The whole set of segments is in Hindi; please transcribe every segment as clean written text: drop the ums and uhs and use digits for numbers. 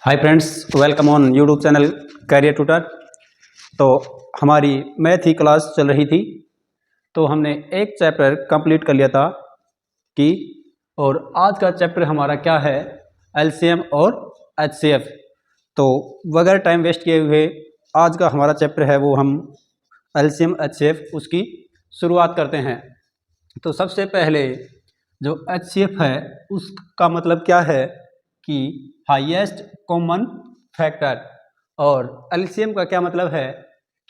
Hi friends, welcome on YouTube channel career tutor. तो हमारी मैथ की क्लास चल रही थी, तो हमने एक चैप्टर कंप्लीट कर लिया था कि और आज का चैप्टर हमारा क्या है, एलसीएम और एचसीएफ। तो बगैर टाइम वेस्ट किए हुए आज का हमारा चैप्टर है वो हम एलसीएम एचसीएफ उसकी शुरुआत करते हैं। तो सबसे पहले जो एचसीएफ है उसका मतलब क्या है कि हाईएस्ट कॉमन फैक्टर, और एलसीएम का क्या मतलब है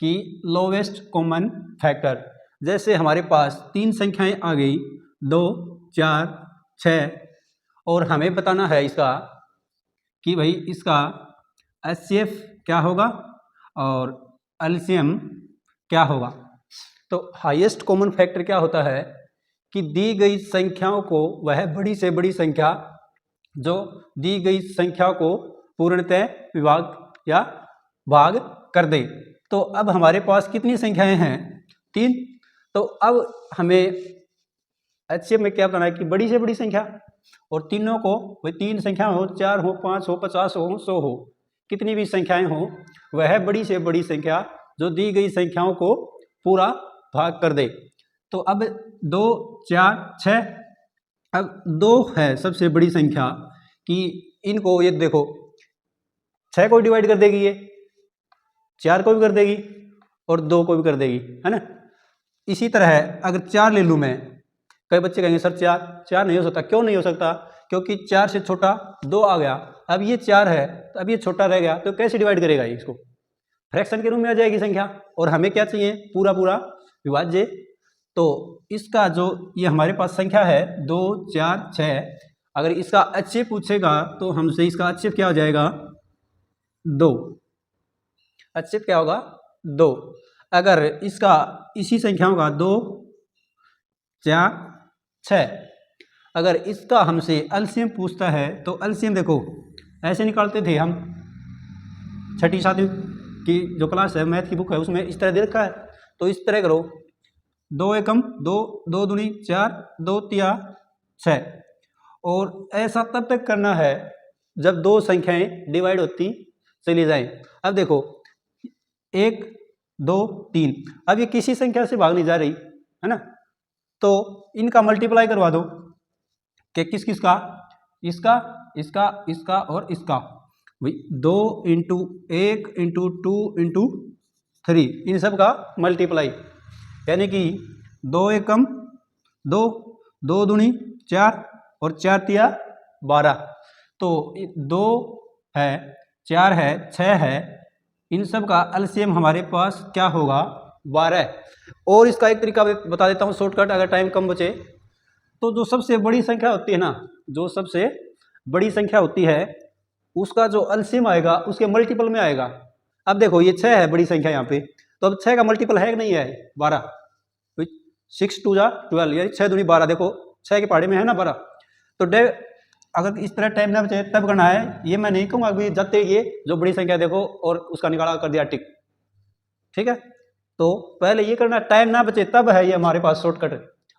कि लोवेस्ट कॉमन फैक्टर। जैसे हमारे पास तीन संख्याएं आ गई 2, 4, 6, और हमें बताना है इसका कि भाई इसका एचसीएफ क्या होगा और एलसीएम क्या होगा। तो हाईएस्ट कॉमन फैक्टर क्या होता है कि दी गई संख्याओं को वह बड़ी से बड़ी संख्या जो दी गई संख्या को पूर्णतः विभाग या भाग कर दे। तो अब हमारे पास कितनी संख्याएं हैं? 3। तो अब हमें एचसीएफ में क्या बताना है कि बड़ी से बड़ी संख्या, और तीनों को वही तीन संख्या हो, 4 हो, 5 हो, 50 हो, 100 हो, कितनी भी संख्याएं हो वह बड़ी से बड़ी संख्या जो दी गई संख्याओं को पूरा भाग कर दे। तो अब 2, 4, 6, अब 2 है सबसे बड़ी संख्या कि इनको ये देखो 6 को डिवाइड कर देगी, ये 4 को भी कर देगी और 2 को भी कर देगी, है ना। इसी तरह अगर 4 ले लूँ मैं, कई बच्चे कहेंगे सर 4 नहीं हो सकता। क्यों नहीं हो सकता? क्योंकि 4 से छोटा 2 आ गया, अब ये 4 है तो अब ये छोटा रह गया, तो कैसे डिवाइड करेगा इसको? फ्रैक्शन के रूप में आ जाएगी संख्या, और हमें क्या चाहिए? पूरा पूरा विभाज्य। तो इसका जो ये हमारे पास संख्या है 2, 4, 6, अगर इसका एचसीएफ पूछेगा तो हमसे इसका एचसीएफ क्या हो जाएगा? 2। एचसीएफ क्या होगा? 2। अगर इसका इसी संख्याओं का 2, 4, 6, अगर इसका हमसे एलसीएम पूछता है तो एलसीएम देखो ऐसे निकालते थे हम, 6ठी 7वीं की जो क्लास है मैथ की बुक है उसमें इस तरह दे रखा है। तो इस तरह करो, 2 एकम 2, 2 दूनी 4, 2 तिया 6, और ऐसा तब तक करना है जब दो संख्याएं डिवाइड होती चली जाएं। अब देखो 1, 2, 3, अब ये किसी संख्या से भाग नहीं जा रही है ना, तो इनका मल्टीप्लाई करवा दो कि किस किस का? इसका, इसका, इसका और इसका। भाई 2 इंटू 1 इंटू 2 इंटू 3, इन सब का मल्टीप्लाई, यानी कि 2 एकम 2, 2 दूनी 4 और 4 तिया 12। तो 2 है, 4 है, 6 है, इन सब का एलसीएम हमारे पास क्या होगा? 12। और इसका एक तरीका बता देता हूँ शॉर्टकट, अगर टाइम कम बचे तो जो सबसे बड़ी संख्या होती है ना, जो सबसे बड़ी संख्या होती है उसका जो एलसीएम आएगा उसके मल्टीपल में आएगा। अब देखो ये 6 है बड़ी संख्या यहाँ पे, तो अब 6 का मल्टीपल है कि नहीं है? 12। 6 2 जा 12, यानी 6 दूनी 12। देखो 6 के पहाड़े में है ना 12। तो अगर इस तरह टाइम ना बचे तब करना है, ये मैं नहीं कहूँगा अभी जाते ये जो बड़ी संख्या देखो और उसका निकाला कर दिया टिक, ठीक है। तो पहले ये करना, टाइम ना बचे तब है ये हमारे पास शॉर्टकट।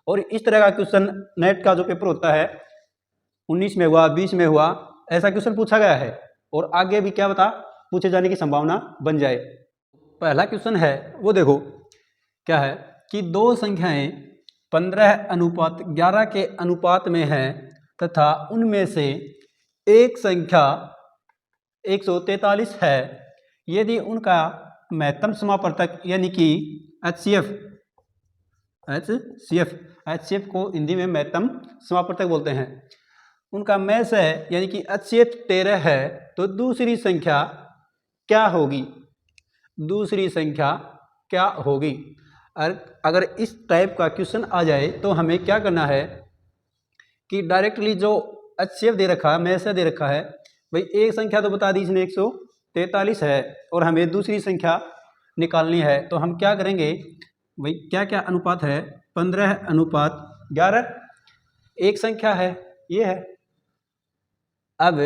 और इस तरह का क्वेश्चन नेट का जो पेपर होता है 19 में हुआ, 20 में हुआ, ऐसा क्वेश्चन पूछा गया है, और आगे भी क्या बता पूछे जाने की संभावना बन जाए। पहला क्वेश्चन है वो देखो क्या है कि दो संख्याएं 15:11 के अनुपात में हैं तथा उनमें से एक संख्या 143 है। यदि उनका महत्तम समापवर्तक यानी कि एचसीएफ को हिंदी में महत्तम समापवर्तक बोलते हैं, उनका मैस है यानी कि एचसीएफ 13 है, तो दूसरी संख्या क्या होगी? दूसरी संख्या क्या होगी? अगर इस टाइप का क्वेश्चन आ जाए तो हमें क्या करना है कि डायरेक्टली जो एचसीएफ दे रखा है, मैस दे रखा है, भाई एक संख्या तो बता दी इसने 143 है और हमें दूसरी संख्या निकालनी है, तो हम क्या करेंगे? भाई क्या क्या अनुपात है? 15:11, एक संख्या है ये है। अब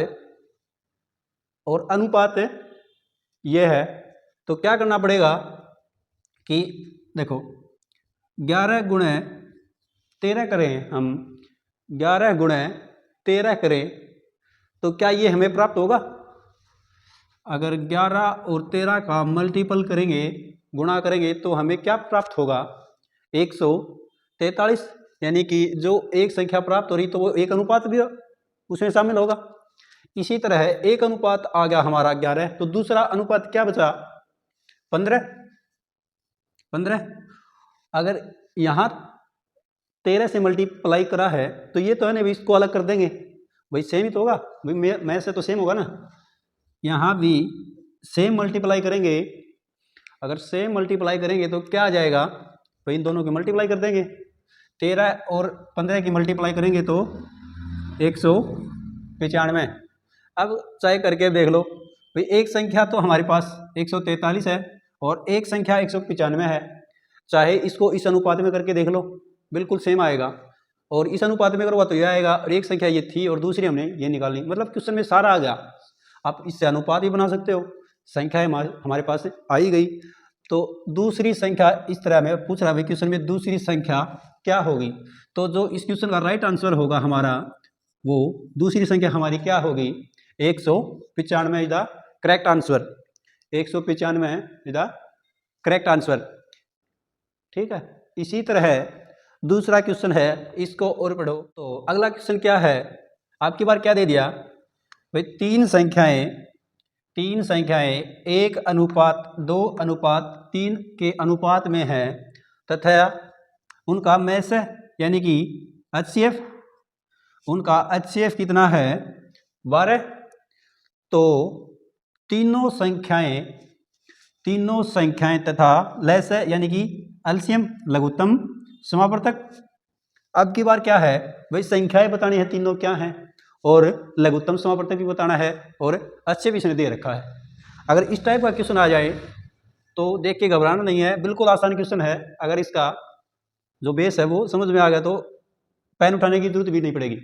और अनुपात ये है, तो क्या करना पड़ेगा कि देखो 11 गुणे 13 करें हम, 11 गुणे 13 करें तो क्या ये हमें प्राप्त होगा? अगर 11 और 13 का मल्टीपल करेंगे, गुणा करेंगे, तो हमें क्या प्राप्त होगा? 143। यानी कि जो एक संख्या प्राप्त हो रही तो वो एक अनुपात भी उसमें शामिल होगा। इसी तरह एक अनुपात आ गया हमारा 11, तो दूसरा अनुपात क्या बचा? 15। अगर यहाँ 13 से मल्टीप्लाई करा है तो ये तो है ना भाई, इसको अलग कर देंगे भाई, सेम ही तो होगा भाई, मैं से तो सेम होगा ना। यहाँ भी सेम मल्टीप्लाई करेंगे, अगर सेम मल्टीप्लाई करेंगे तो क्या आ जाएगा भाई, इन दोनों की मल्टीप्लाई कर देंगे। 13 और 15 की मल्टीप्लाई करेंगे तो 195। अब चाहे करके देख लो भाई, एक संख्या तो हमारे पास 143 है और एक संख्या 195 है, चाहे इसको इस अनुपात में करके देख लो, बिल्कुल सेम आएगा। और इस अनुपात में करोगा तो यह आएगा, और एक संख्या ये थी और दूसरी हमने ये निकाली, मतलब क्वेश्चन में सारा आ गया। आप इससे अनुपात भी बना सकते हो, संख्या हमारे पास आ ही गई। तो दूसरी संख्या इस तरह में पूछ रहा है क्वेश्चन में, दूसरी संख्या क्या होगी? तो जो इस क्वेश्चन का राइट आंसर होगा हमारा, वो दूसरी संख्या हमारी क्या होगी? 195 is the correct answer. 195 is the correct answer. ठीक है, इसी तरह दूसरा क्वेश्चन है, इसको और पढ़ो। तो अगला क्वेश्चन क्या है, आपकी बार क्या दे दिया भाई, तीन संख्याएं 1:2:3 के अनुपात में है तथा उनका मैस यानी कि HCF, उनका HCF कितना है? 12। तो तीनों संख्याएं तथा लैस यानी कि एलसीएम लघुत्तम समावर्तक। अब की बार क्या है भाई, संख्याएं बतानी है तीनों क्या हैं, और लघुत्तम समावर्तक भी बताना है, और अच्छे भी इसने दे रखा है। अगर इस टाइप का क्वेश्चन आ जाए तो देख के घबराना नहीं है, बिल्कुल आसान क्वेश्चन है। अगर इसका जो बेस है वो समझ में आ गया तो पेन उठाने की जरूरत भी नहीं पड़ेगी।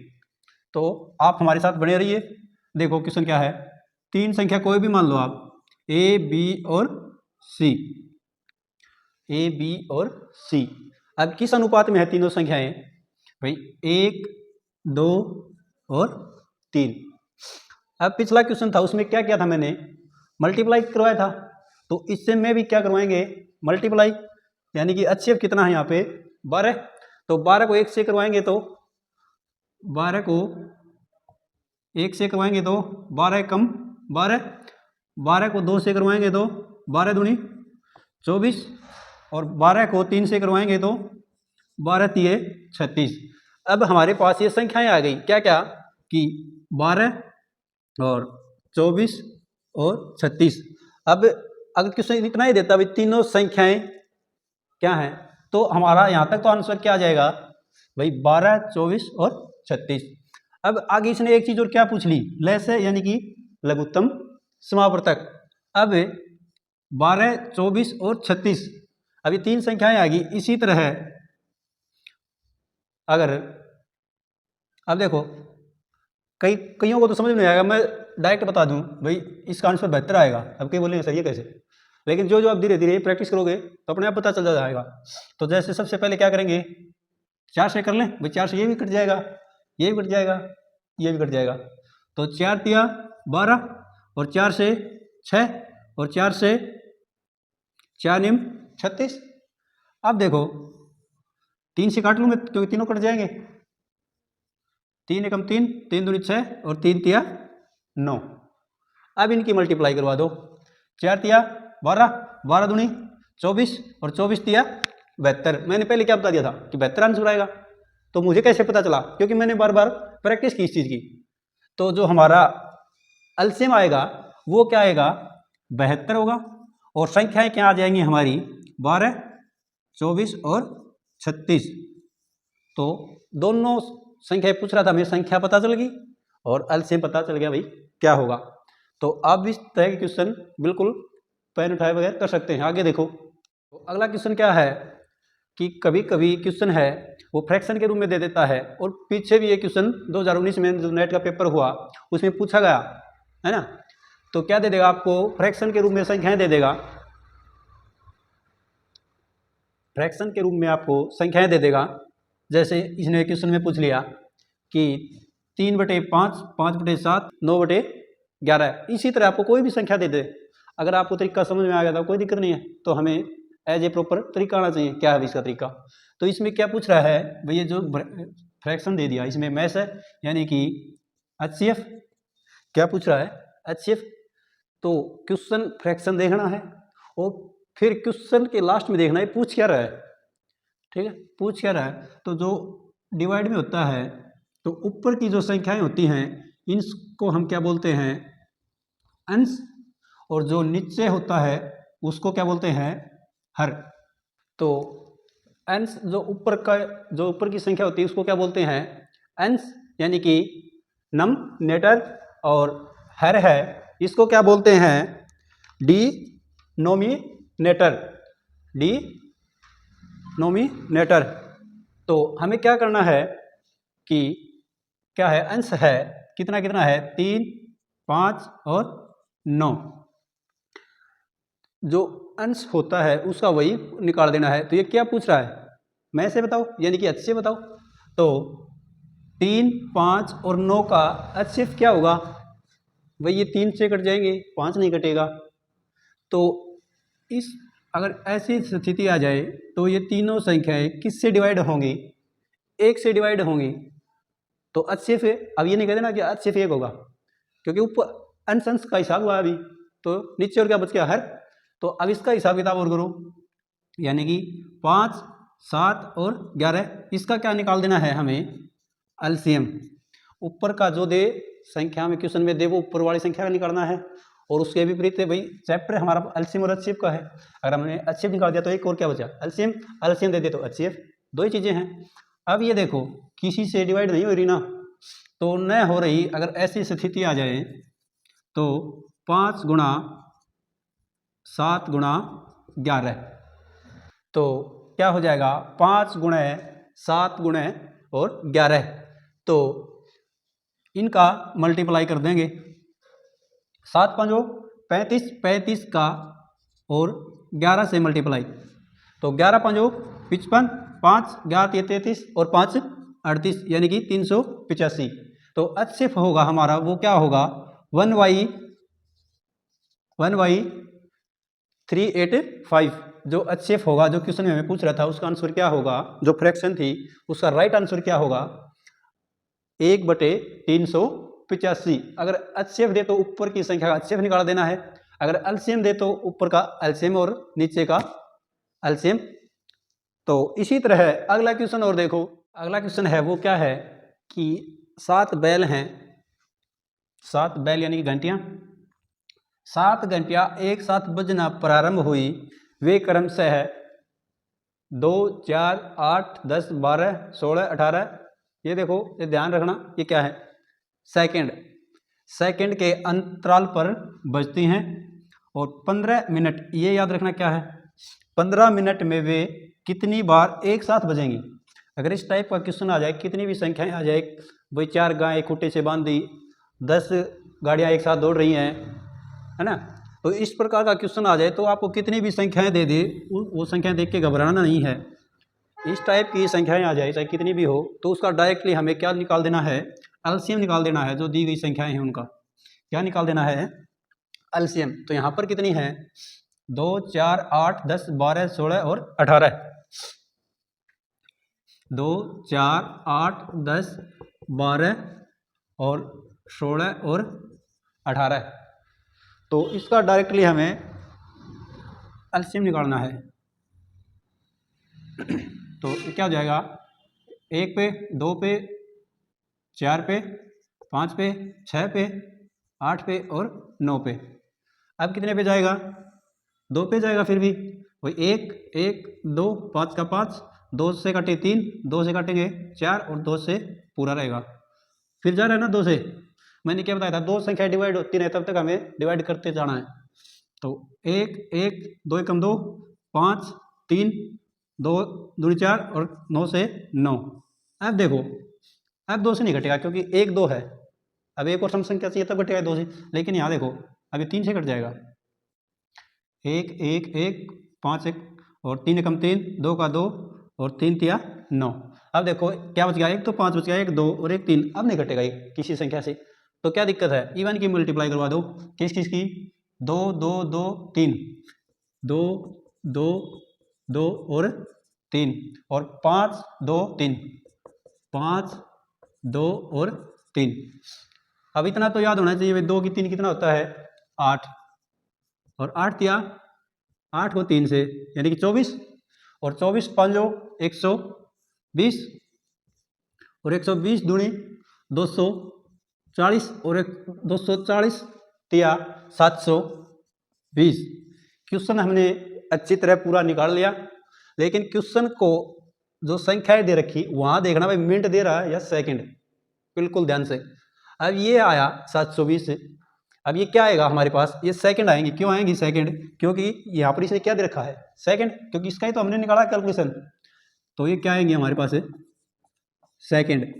तो आप हमारे साथ बने रहिए। देखो क्वेश्चन क्या है, तीन संख्या कोई भी मान लो आप, A, B और C, A, B और C। अब किस अनुपात में है तीनों संख्याएं भाई? 1, 2 और 3। अब पिछला क्वेश्चन था उसमें क्या किया था मैंने? मल्टीप्लाई करवाया था, तो इससे में भी क्या करवाएंगे? मल्टीप्लाई, यानी कि HCF कितना है यहाँ पे? 12। तो 12 को 1 से करवाएंगे तो 12 को 1 से करवाएंगे तो 12 कम 12, 12 को 2 से करवाएंगे तो 12 दूनी 24, और 12 को 3 से करवाएंगे तो 12 तिये 36। अब हमारे पास ये संख्याएं आ गई, क्या क्या कि 12 और 24 और 36। अब अगर क्वेश्चन इतना ही देता भाई तीनों संख्याएं क्या हैं, तो हमारा यहाँ तक तो आंसर क्या आ जाएगा भाई? 12, 24 और 36। अब आगे इसने एक चीज और क्या पूछ ली? लैस यानी कि लघुत्तम समावर्तक। अब 12, 24 और 36, अभी तीन संख्याएं आ गई। इसी तरह अगर अब देखो, कईयों को तो समझ में नहीं आएगा, मैं डायरेक्ट बता दूं भाई इसका आंसर 72 आएगा। अब कई बोलेंगे सर ये कैसे? लेकिन जो आप धीरे धीरे प्रैक्टिस करोगे तो अपने आप पता चल जाएगा। तो जैसे सबसे पहले क्या करेंगे, 4 से कर लें भाई, 4 से ये भी कट जाएगा, ये भी कट जाएगा, ये भी कट जाएगा। तो 4 तिया 12, और 4 से 6, और 4 से 4 निम 36। अब देखो 3 से काट लूँगा क्योंकि तीनों कट जाएंगे। 3 एकम 3, 3 दूनी 6, और 3 तिया 9। अब इनकी मल्टीप्लाई करवा दो, 4 तिया 12, 12 दूनी 24, और 24 तिया 72। मैंने पहले क्या बता दिया था कि 72 आंसर आएगा। तो मुझे कैसे पता चला? क्योंकि मैंने बार बार प्रैक्टिस की इस चीज़ की। तो जो हमारा एलसीएम आएगा वो क्या आएगा? 72 होगा, और संख्याएं क्या आ जाएंगी हमारी? 12, 24 और 36। तो दोनों संख्या पूछ रहा था, हमें संख्या पता चल गई और एलसीएम पता चल गया भाई क्या होगा। तो आप भी इस तरह के क्वेश्चन बिल्कुल पेन उठाए बगैर कर सकते हैं। आगे देखो, तो अगला क्वेश्चन क्या है कि कभी कभी क्वेश्चन है वो फ्रैक्शन के रूप में दे देता है, और पीछे भी ये क्वेश्चन 2019 में जो नेट का पेपर हुआ उसमें पूछा गया है ना। तो क्या दे देगा आपको? फ्रैक्शन के रूप में संख्याएं दे देगा, फ्रैक्शन के रूप में आपको संख्याएं दे देगा। जैसे इसने क्वेश्चन में पूछ लिया कि 3/5, 5/7, 9/15। 11। इसी तरह आपको कोई भी संख्या दे दे, अगर आपको तरीका समझ में आ गया तो कोई दिक्कत नहीं है, तो हमें एज ए प्रॉपर तरीका आना चाहिए। क्या है इसका तरीका? तो इसमें क्या पूछ रहा है भैया, जो फ्रैक्शन दे दिया इसमें मैथ है यानी कि HCF। क्या पूछ रहा है? HCF। तो क्वेश्चन फ्रैक्शन देखना है और फिर क्वेश्चन के लास्ट में देखना है पूछ क्या रहा है। ठीक है, पूछ क्या रहा है? तो जो डिवाइड में होता है तो ऊपर की जो संख्याएं होती हैं इनको हम क्या बोलते हैं? अंश, और जो नीचे होता है उसको क्या बोलते हैं? हर। तो अंश जो ऊपर की संख्या होती है उसको क्या बोलते हैं? अंश यानी कि नमनेटर, और हर है इसको क्या बोलते हैं? डिनोमिनेटर। डिनोमिनेटर। तो हमें क्या करना है कि क्या है? अंश है कितना कितना है? 3, 5 और 9। जो अंश होता है उसका वही निकाल देना है। तो ये क्या पूछ रहा है? मैं से बताओ यानी कि HCF बताओ। तो 3, 5 और 9 का HCF क्या होगा? भाई ये 3 से कट जाएंगे, 5 नहीं कटेगा। तो इस अगर ऐसी स्थिति आ जाए तो ये तीनों संख्याएं किससे डिवाइड होंगी? 1 से डिवाइड होंगी। तो HCF है। अब ये नहीं कह देना कि HCF 1 होगा, क्योंकि ऊपर अंश अंश का हिसाब हुआ अभी, तो नीचे और क्या बच गया? हर। तो अब इसका हिसाब किताब और करो, यानी कि 5, 7 और 11। इसका क्या निकाल देना है हमें? एलसीएम। ऊपर का जो दे संख्या में क्वेश्चन में दे वो ऊपर वाली संख्या का निकालना है, और उसके विपरीत है भाई चैप्टर हमारा एलसीएम और HCF का है। अगर हमने HCF निकाल दिया तो एक और क्या बचा? एलसीएम। एलसीएम दे दे तो HCF। दो ही चीज़ें हैं। अब ये देखो किसी से डिवाइड नहीं हो रही ना, तो न हो रही। अगर ऐसी स्थिति आ जाए तो 5 गुणा 7 गुणा 11, तो क्या हो जाएगा? 5 गुणे 7 गुणे और 11। तो इनका मल्टीप्लाई कर देंगे। 7 5 35, 35 का और 11 से मल्टीप्लाई, तो 11 5 55, 5 11 33 और 5 38, यानी कि 385। तो HCF होगा हमारा वो क्या होगा? 1/385। जो HCF होगा, जो क्वेश्चन में हमें पूछ रहा था उसका आंसर क्या होगा? जो फ्रैक्शन थी उसका राइट आंसर क्या होगा? 1/385। अगर HCF दे तो ऊपर की संख्या का HCF निकाल देना है, अगर LCM दे तो ऊपर का LCM और नीचे का LCM। तो इसी तरह है अगला क्वेश्चन। और देखो अगला क्वेश्चन है वो क्या है कि 7 बैल हैं, 7 बैल यानी कि घंटियां, 7 घंटियां एक साथ बजना प्रारंभ हुई। वे क्रमशः 2, 4, 8, 10, 12, 16, 18। ये देखो, ये ध्यान रखना, ये क्या है? सेकंड के अंतराल पर बजती हैं, और 15 मिनट, ये याद रखना क्या है? 15 मिनट में वे कितनी बार एक साथ बजेंगी। अगर इस टाइप का क्वेश्चन आ जाए, कितनी भी संख्याएं आ जाए, भाई 4 गाय खूंटे से बांध दी, 10 गाड़ियां एक साथ दौड़ रही हैं, है ना, तो इस प्रकार का क्वेश्चन आ जाए तो आपको कितनी भी संख्याएं दे दे, वो संख्याएं देख के घबराना नहीं है। इस टाइप की संख्याएं आ जाए चाहे कितनी भी हो, तो उसका डायरेक्टली हमें क्या निकाल देना है? एलसीएम निकाल देना है। जो दी गई संख्याएं हैं उनका क्या निकाल देना है? एलसीएम। तो यहाँ पर कितनी है? 2, 4, 8, 10, 12, 16 और 18। 2, 4, 8, 10, 12 और 16 और 18। तो इसका डायरेक्टली हमें एलसीएम निकालना है। तो क्या हो जाएगा? 1 पे, 2 पे, 4 पे, 5 पे, 6 पे, 8 पे और 9 पे। अब कितने पे जाएगा? 2 पे जाएगा। फिर भी वही 1 1 2, 5 का 5, 2 से काटे 3, 2 से काटेंगे 4 और 2 से पूरा रहेगा। फिर जा रहा है ना 2 से। मैंने क्या बताया था? 2 संख्या डिवाइड होती रहे तब तक हमें डिवाइड करते जाना है। तो 1 1 2 एकम 2, 5 3 2 दूनी 4 और 9 से 9। अब देखो, अब 2 से नहीं कटेगा क्योंकि 1 2 है। अब एक और सम संख्या चाहिए तब कटेगा 2 से, लेकिन यहाँ देखो अभी 3 से कट जाएगा। 1 1 1 5 1 और 3 एकम 3, 2 का 2 और 3 तिया 9। अब देखो क्या बच गया? 1 तो 5 बच गया, 1 2 और 1 3। अब नहीं कटेगा ये किसी संख्या से। तो क्या दिक्कत है, इवन की मल्टीप्लाई करवा दो, किस किस की, 2 2 2 3, 2 2 2 और 3, और 5 2 3, 5 2 और 3। अब इतना तो याद होना चाहिए भाई, 2 की 3 कितना होता है, 8, और 8 दिया, 8 को 3 से यानी कि 24, और 24 5 120, और 120 दूनी 240, और 240 तिया 720। क्वेश्चन हमने अच्छी तरह पूरा निकाल लिया, लेकिन क्वेश्चन को जो संख्याएं दे रखी वहां देखना भाई मिनट दे रहा है या सेकंड, बिल्कुल ध्यान से। अब ये आया 720, अब ये क्या आएगा हमारे पास, ये सेकंड आएंगे। क्यों आएंगी सेकंड, क्योंकि यहाँ पर इसने क्या दे रखा है, सेकंड, क्योंकि इसका ही तो हमने निकाला कैलकुलेशन, तो ये क्या आएंगे हमारे पास है सेकंड।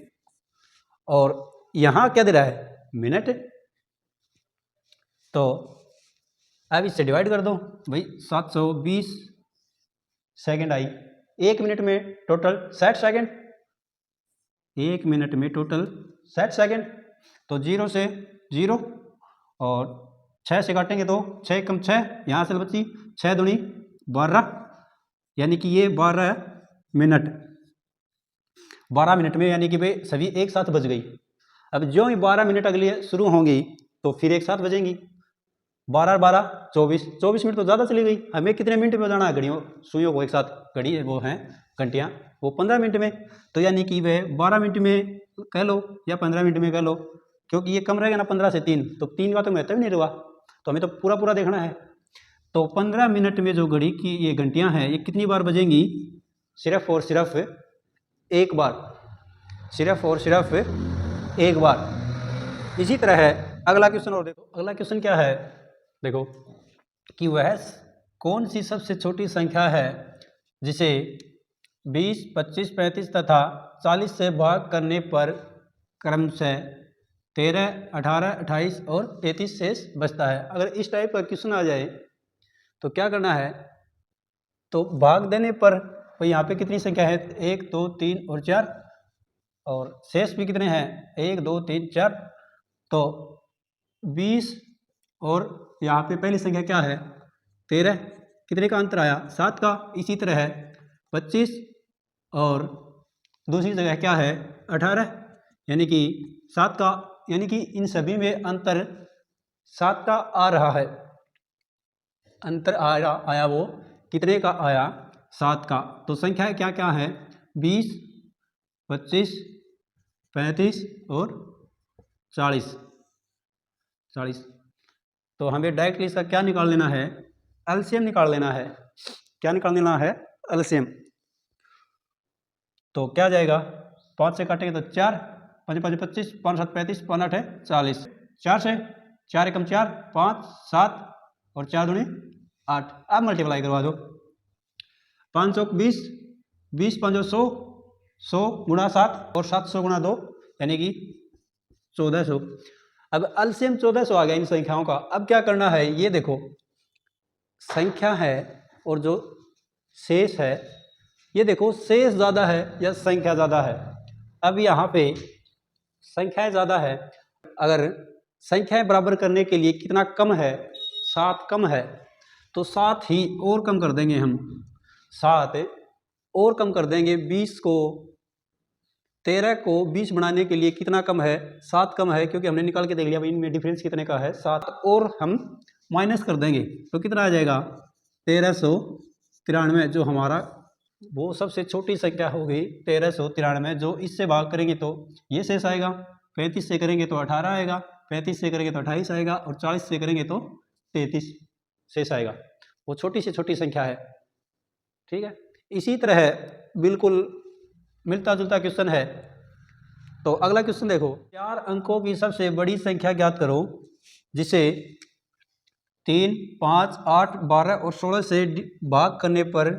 और यहाँ क्या दे रहा है, मिनट, तो अब इससे डिवाइड कर दो भाई, 720 सेकंड आई। एक मिनट में टोटल 60 सेकंड, एक मिनट में टोटल 60 सेकंड। तो 0 से 0, और 6 से काटेंगे तो 6 कम 6, यहाँ से बची 6 दूनी 12, यानी कि ये 12 मिनट, 12 मिनट में यानी कि भाई सभी एक साथ बज गई। अब जो ही 12 मिनट अगली शुरू होंगी तो फिर एक साथ बजेंगी, 12 12 24, 24 मिनट तो ज़्यादा चली गई। हमें कितने मिनट में बजाना है घड़ियों सुइयों को एक साथ, घड़ी वो हैं घंटियाँ, वो 15 मिनट में, तो यानी कि वह 12 मिनट में कह लो या 15 मिनट में कह लो, क्योंकि ये कम रहेगा ना 15 से 3, तो 3 का तो महत्व ही नहीं रहा, तो हमें तो पूरा पूरा देखना है। तो 15 मिनट में जो घड़ी की ये घंटियाँ हैं ये कितनी बार बजेंगी, सिर्फ और सिर्फ एक बार, सिर्फ और सिर्फ एक बार। इसी तरह है अगला क्वेश्चन, और देखो अगला क्वेश्चन क्या है, देखो कि वह कौन सी सबसे छोटी संख्या है जिसे 20 25 35 तथा 40 से भाग करने पर क्रमशः 13 18 28 और 33 शेष बचता है। अगर इस टाइप का क्वेश्चन आ जाए तो क्या करना है, तो भाग देने पर तो यहाँ पे कितनी संख्या है, 1 2 3 और 4, और शेष भी कितने हैं 1 2 3 4, तो 20, और यहाँ पे पहली संख्या क्या है 13, कितने का अंतर आया 7 का। इसी तरह है 25, और दूसरी जगह क्या है 18, यानी कि 7 का, यानी कि इन सभी में अंतर 7 का आ रहा है, अंतर आया वो कितने का आया 7 का। तो संख्या क्या क्या है 20 25 35 और 40। तो हमें डायरेक्टली इसका क्या निकाल लेना है, एलसीएम निकाल लेना है। क्या निकाल लेना है, एलसीएम। तो क्या जाएगा, 5 से काटेंगे तो 4, 5 5 25, 5 7 35, 5 8 40, 4 से 4 एकम 4, 5 7 और 4 दूनी 8। अब मल्टीप्लाई करवा दो, 5 चौक 20, 20 5 100, 100 गुणा 7 और 700 गुणा 2 यानी कि 1400। अब एलसीएम 1400 आ गया इन संख्याओं का। अब क्या करना है, ये देखो संख्या है और जो शेष है, ये देखो शेष ज़्यादा है या संख्या ज़्यादा है। अब यहाँ पे संख्याएं ज़्यादा है, अगर संख्याएं बराबर करने के लिए कितना कम है, 7 कम है, तो 7 ही और कम कर देंगे हम, 7 और कम कर देंगे। 20 को 13 को 20 बनाने के लिए कितना कम है, 7 कम है, क्योंकि हमने निकाल के देख लिया भाई इनमें डिफरेंस कितने का है 7, और हम माइनस कर देंगे तो कितना आ जाएगा 1393, जो हमारा वो सबसे छोटी संख्या होगी 1393। जो इससे भाग करेंगे तो ये शेष आएगा, 35 से करेंगे तो 18 आएगा, 35 से करेंगे तो 28 आएगा, और 40 से करेंगे तो 33 शेष आएगा। वो छोटी से छोटी संख्या है, ठीक है। इसी तरह बिल्कुल मिलता जुलता क्वेश्चन है। तो अगला क्वेश्चन देखो, 4 अंकों की सबसे बड़ी संख्या ज्ञात करो जिसे 3 5 8 12 और 16 से भाग करने पर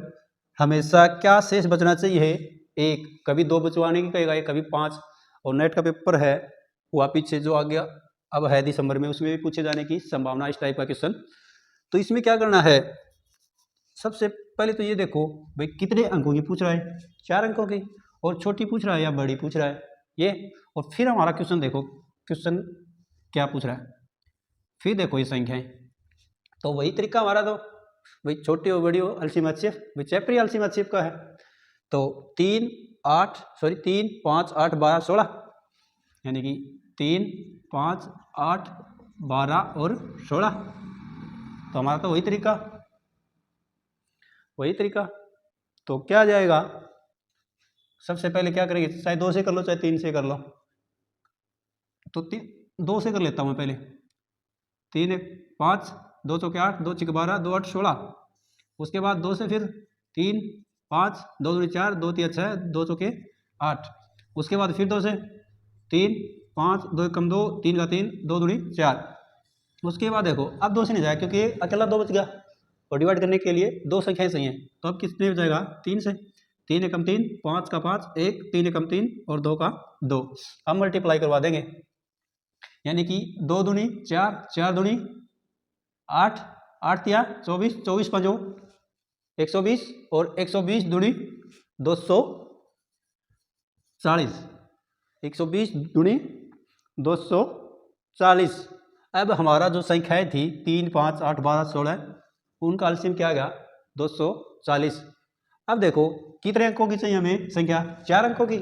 हमेशा क्या शेष बचना चाहिए, 1। कभी 2 बचवाने की कहेगा, कभी 5। और नेट का पेपर है वह पीछे जो आ गया अब है दिसंबर में, उसमें भी पूछे जाने की संभावना, इस टाइप का क्वेश्चन। तो इसमें क्या करना है, सबसे पहले तो ये देखो भाई कितने अंकों की पूछ रहा है, 4 अंकों की, और छोटी पूछ रहा है या बड़ी पूछ रहा है ये। और फिर हमारा क्वेश्चन देखो, क्वेश्चन क्या पूछ रहा है। फिर देखो ये संख्याएं, तो वही तरीका हमारा, तो वही छोटी हो बड़ी हो एलसीएम एचसीएफ, वही चैप्टर एलसीएम एचसीएफ का है। तो 3 5 8 12 16, यानी कि 3 5 8 12 और 16, तो हमारा तो वही तरीका। तो क्या आ जाएगा, सबसे पहले क्या करेंगे, चाहे 2 से कर लो चाहे 3 से कर लो, तो 2 से कर लेता हूँ मैं पहले। 3 1 5, 2 चौके 8, 2 छक्के 12, 2 8 16। उसके बाद 2 से फिर 3 5, 2 दूनी 4, 2 3 6, 2 चौके 8। उसके बाद फिर 2 से 3 5, 2 एकम 2, 3 का 3, 2 दूनी 4। उसके बाद देखो अब 2 से नहीं जाएगा क्योंकि अकेला 2 बच गया, और डिवाइड करने के लिए 2 संख्याएं सही हैं, तो अब किसमें जाएगा, 3 से। 3 एकम 3, 5 का 5, 1, 3 एकम 3 और 2 का 2। अब मल्टीप्लाई करवा देंगे, यानी कि 2 दूनी 4, 4 दूनी 8, 8 तिया 24, 24 पंजो 120 और 120 दूनी 240, 120 दूनी 240। अब हमारा जो संख्याएं थी 3 5 8 12 16, उनका एलसीएम क्या आ गया, 240। अब देखो कितने अंकों की चाहिए हमें संख्या, 4 अंकों की,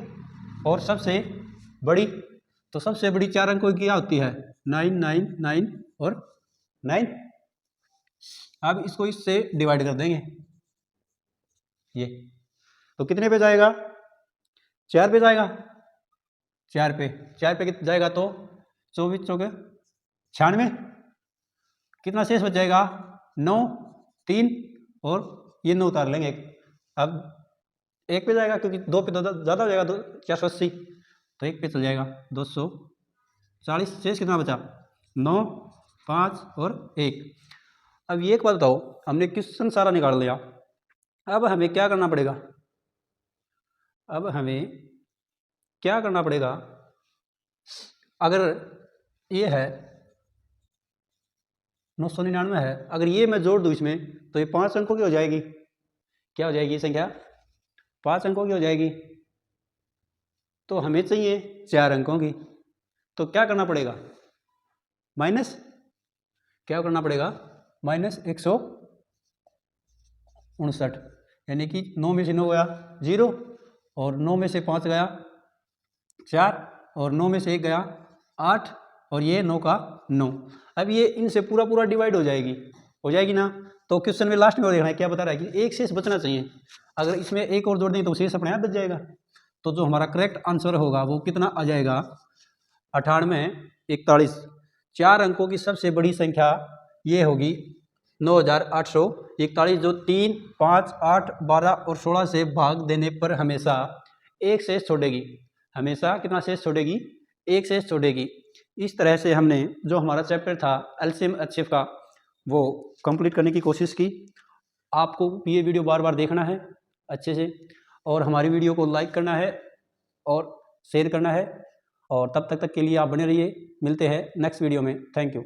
और सबसे बड़ी, तो सबसे बड़ी 4 अंकों की क्या होती है, 9 9 9 और 9। अब इसको इससे डिवाइड कर देंगे, ये तो कितने पे जाएगा, 4 पे जाएगा, 4 पे कितना जाएगा, तो 24 चौके 96, कितना शेष बच जाएगा, 9 3 और ये 9 उतार लेंगे। अब 1 पे जाएगा क्योंकि 2 पे तो ज़्यादा हो जाएगा, 480, तो 1 पे चल जाएगा 240। शेष कितना बचा, 9 5 और 1। अब ये एक बात बताओ, हमने क्वेश्चन सारा निकाल लिया, अब हमें क्या करना पड़ेगा, अगर ये है 999 है, अगर ये मैं जोड़ दूँ इसमें, तो ये 5 अंकों की हो जाएगी, क्या हो जाएगी ये संख्या, 5 अंकों की हो जाएगी। तो हमें चाहिए 4 अंकों की, तो क्या करना पड़ेगा, माइनस -159, यानी कि 9 में से 9 गया 0, और 9 में से 5 गया 4, और 9 में से 1 गया 8, और ये 9 का 9। अब ये इनसे पूरा डिवाइड हो जाएगी ना। तो क्वेश्चन में लास्ट में और देखना है क्या बता रहा है कि एक शेष बचना चाहिए, अगर इसमें एक और जोड़ दें तो शेष अपने आप बच जाएगा। तो जो हमारा करेक्ट आंसर होगा वो कितना आ जाएगा, 9841। 4 अंकों की सबसे बड़ी संख्या ये होगी 9841, जो 3 5 8 12 और 16 से भाग देने पर हमेशा एक शेष छोड़ेगी, हमेशा कितना शेष छोड़ेगी, एक शेष छोड़ेगी। इस तरह से हमने जो हमारा चैप्टर था एलसीएम एचसीएफ का वो कंप्लीट करने की कोशिश की। आपको ये वीडियो बार बार देखना है अच्छे से, और हमारी वीडियो को लाइक करना है और शेयर करना है, और तब तक के लिए आप बने रहिए। मिलते हैं नेक्स्ट वीडियो में। Thank you.